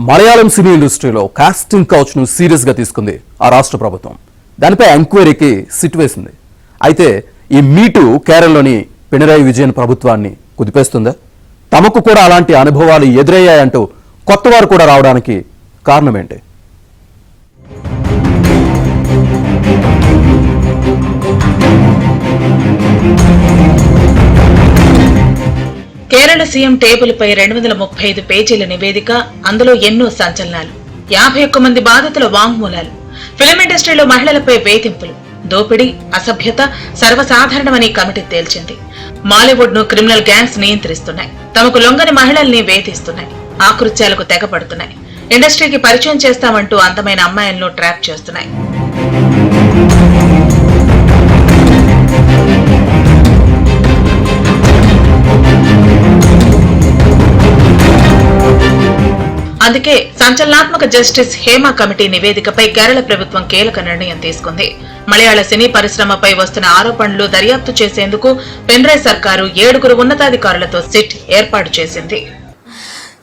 మలయాళం సినీ ఇండస్ట్రీలో casting couch ను serious గా తీసుకుంది ఆ రాష్ట్ర ప్రభుత్వం. దానిపై ఎంక్వైరీకి సిట్ వేసింది. అయితే ఈ మీటు కేరళలోని పినరాయి విజయన్ ప్రభుత్వాన్ని కుదిపేస్తుందా? తమకు కూడా అలాంటి అనుభవాలు ఎదురయ్యాయంటూ కొత్త వారు కూడా రావడానికి కారణం ఏంటి? కేరళ సీఎం టేబుల్ పై 235 పేజీల నివేదిక, అందులో ఎన్నో సంచలనాలు, 51 మంది బాధితుల వాంగ్మూలాలు, ఫిలిం ఇండస్ట్రీలో మహిళలపై వేధింపులు, దోపిడీ, అసభ్యత సర్వసాధారణమని కమిటీ తేల్చింది. మాలీవుడ్ ను క్రిమినల్ గ్యాంగ్స్ నియంత్రిస్తున్నాయి, తమకు లొంగని మహిళల్ని వేధిస్తున్నాయి, ఆకృత్యాలకు తెగపడుతున్నాయి, ఇండస్ట్రీకి పరిచయం చేస్తామంటూ అందమైన అమ్మాయిలను ట్రాప్ చేస్తున్నాయి. అందుకే సంచలనాత్మక జస్టిస్ హేమ కమిటీ నివేదికపై కేరళ ప్రభుత్వం కీలక నిర్ణయం తీసుకుంది. మలయాళ సినీ పరిశ్రమపై వస్తున్న ఆరోపణలు దర్యాప్తు చేసేందుకు పినరాయి సర్కారు 7 ఉన్నతాధికారులతో సిట్ ఏర్పాటు చేసింది.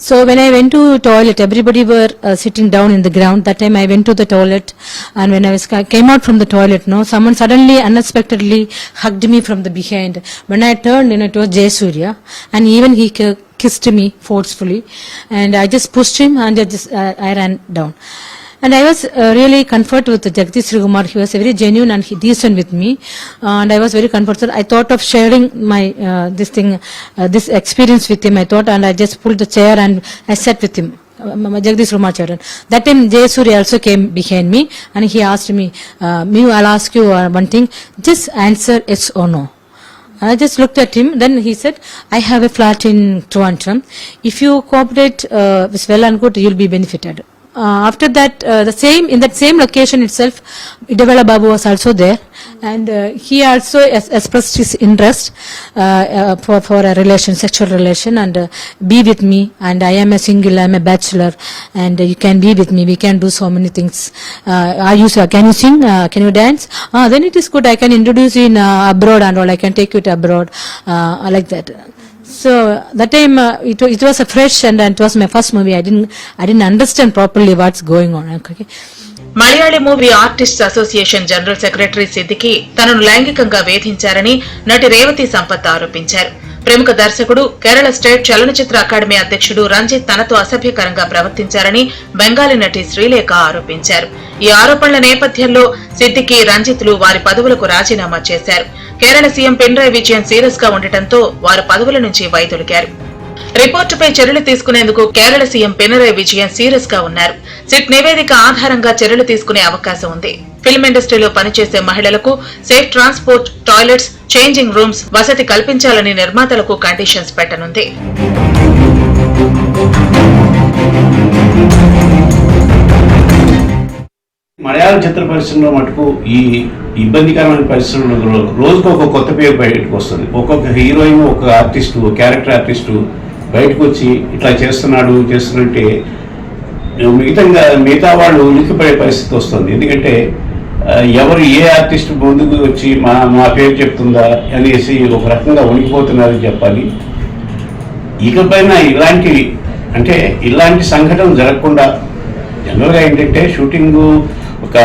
So when I went to toilet, everybody were sitting down in the ground. That time I went to the toilet, and when I came out from the toilet, someone suddenly, unexpectedly hugged me from the behind. When I turned, it was Jay Surya, and even he kissed me forcefully, and I just pushed him, and I ran down. And I was really comforted with Jagdish Srikumar. He was very genuine and decent with me, and I was very comforted. I thought of sharing my this experience with him. I thought, and I just pulled the chair and I sat with him. Jagdish Srikumar chair. That time Jay Surya also came behind me, and he asked me, "Miu, I'll ask you one thing. Just answer yes or no." I just looked at him. Then he said, "I have a flat in Trivandrum. If you cooperate well and good, you'll be benefited." After that, in that same location itself, Idewala Babu was also there, and he also expressed his interest for a relation, sexual relation, and be with me. And I am a single, I am a bachelor, and you can be with me. We can do so many things. Can you sing? Can you dance? Then it is good. I can introduce you in abroad and all. I can take you to abroad, like that. So that time it was a fresh, and it was my first movie. I didn't understand properly what's going on. Okay. Malayali movie artists association general secretary Siddiqui తనను లైంగికంగా వేధించారని నటి రేవతి సంపత్ ఆరోపించారు. ప్రముఖ దర్శకుడు, Kerala state చలనచిత్ర academy అధ్యక్షుడు రంజిత్ తనతో అసభ్యకరంగా ప్రవర్తించారని బెంగాలీ నటి శ్రీలేఖ ఆరోపించారు. ఈ ఆరోపణల నేపథ్యంలో సిద్దికి, రంజిత్లు వారి పదవులకు రాజీనామా చేశారు. కేరళ సీఎం పినరాయి విజయన్ సీరియస్ గా ఉండటంతో వారు పదవుల నుంచి వైదొలిగారు. రిపోర్టుపై చర్యలు తీసుకునేందుకు కేరళ సీఎం పినరాయి విజయన్ సీరియస్ గా ఉన్నారు. సిట్ నివేదిక ఆధారంగా చర్యలు తీసుకునే అవకాశం ఉంది. ఫిల్మ్ ఇండస్ట్రీలో పనిచేసే మహిళలకు safe transport, toilets, changing rooms వసతి కల్పించాలని నిర్మాతలకు కండిషన్స్ పెట్టనుంది. మలయాళం చిత్ర పరిశ్రమలో మటుకు ఈ ఇబ్బందికరమైన పరిశ్రమలో రోజుకు ఒక కొత్త పేరు బయటకు వస్తుంది. ఒక్కొక్క హీరోయిన్, ఒక ఆర్టిస్టు, క్యారెక్టర్ ఆర్టిస్టు బయటకు వచ్చి ఇట్లా చేస్తున్నట్టే మిగతా వాళ్ళు ఉలిక్కిపడే పరిస్థితి వస్తుంది. ఎందుకంటే ఎవరు ఏ ఆర్టిస్ట్ ముందుకు వచ్చి మా పేరు చెప్తుందా అనేసి ఒక రకంగా ఉనికిపోతున్నారని చెప్పాలి. ఇకపైన ఇలాంటి సంఘటన జరగకుండా జనరల్గా ఏంటంటే షూటింగు ఒక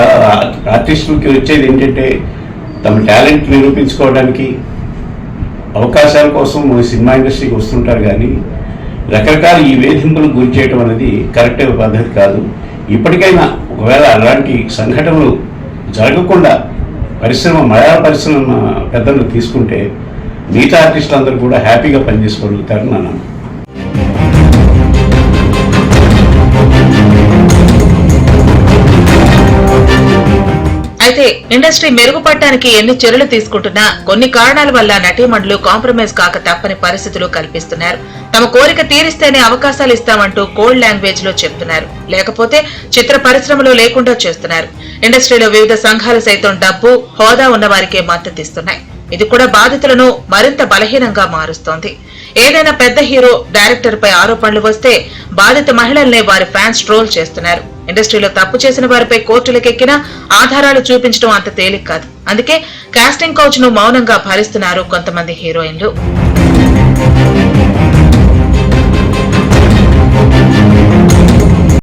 ఆర్టిస్టులకి వచ్చేది ఏంటంటే తమ టాలెంట్ నిరూపించుకోవడానికి అవకాశాల కోసం సినిమా ఇండస్ట్రీకి వస్తుంటారు. కానీ రకరకాల ఈ వేధింపులకు గురి చేయడం అనేది కరెక్ట్ పద్ధతి కాదు. ఇప్పటికైనా ఒకవేళ అలాంటి సంఘటనలు జరగకుండా మలయాళ పరిశ్రమ పెద్దలు తీసుకుంటే మిగతా ఆర్టిస్టులు అందరూ కూడా హ్యాపీగా పనిచేసుకోగలుగుతారని నా నమ్మకం. అయితే ఇండస్ట్రీ మెరుగుపడటానికి ఎన్ని చర్యలు తీసుకుంటున్నా కొన్ని కారణాల వల్ల నటీమణులు కాంప్రమైజ్ కాక తప్పని పరిస్థితులు కల్పిస్తున్నారు. తమ కోరిక తీరిస్తేనే అవకాశాలు ఇస్తామంటూ కోల్డ్ లాంగ్వేజ్ లో చెప్తున్నారు. లేకపోతే చిత్ర పరిశ్రమలో లేకుండా చేస్తున్నారు. ఇండస్ట్రీలో వివిధ సంఘాలు సైతం డబ్బు, హోదా ఉన్న వారికే మద్దతిస్తున్నాయి. ఇది కూడా బాధితులను మరింత బలహీనంగా మారుస్తోంది. ఏదైనా పెద్ద హీరో, డైరెక్టర్ పై ఆరోపణలు వస్తే బాధిత మహిళల్నే వారి ఫ్యాన్స్ ట్రోల్ చేస్తున్నారు. ఇండస్ట్రీలో తప్పు చేసిన వారిపై కోర్టులకెక్కినా ఆధారాలు చూపించడం అంత తేలిక కాదు. అందుకే కాస్టింగ్ కౌచ్ ను మౌనంగా భరిస్తున్నారు కొంతమంది హీరోయిన్లు.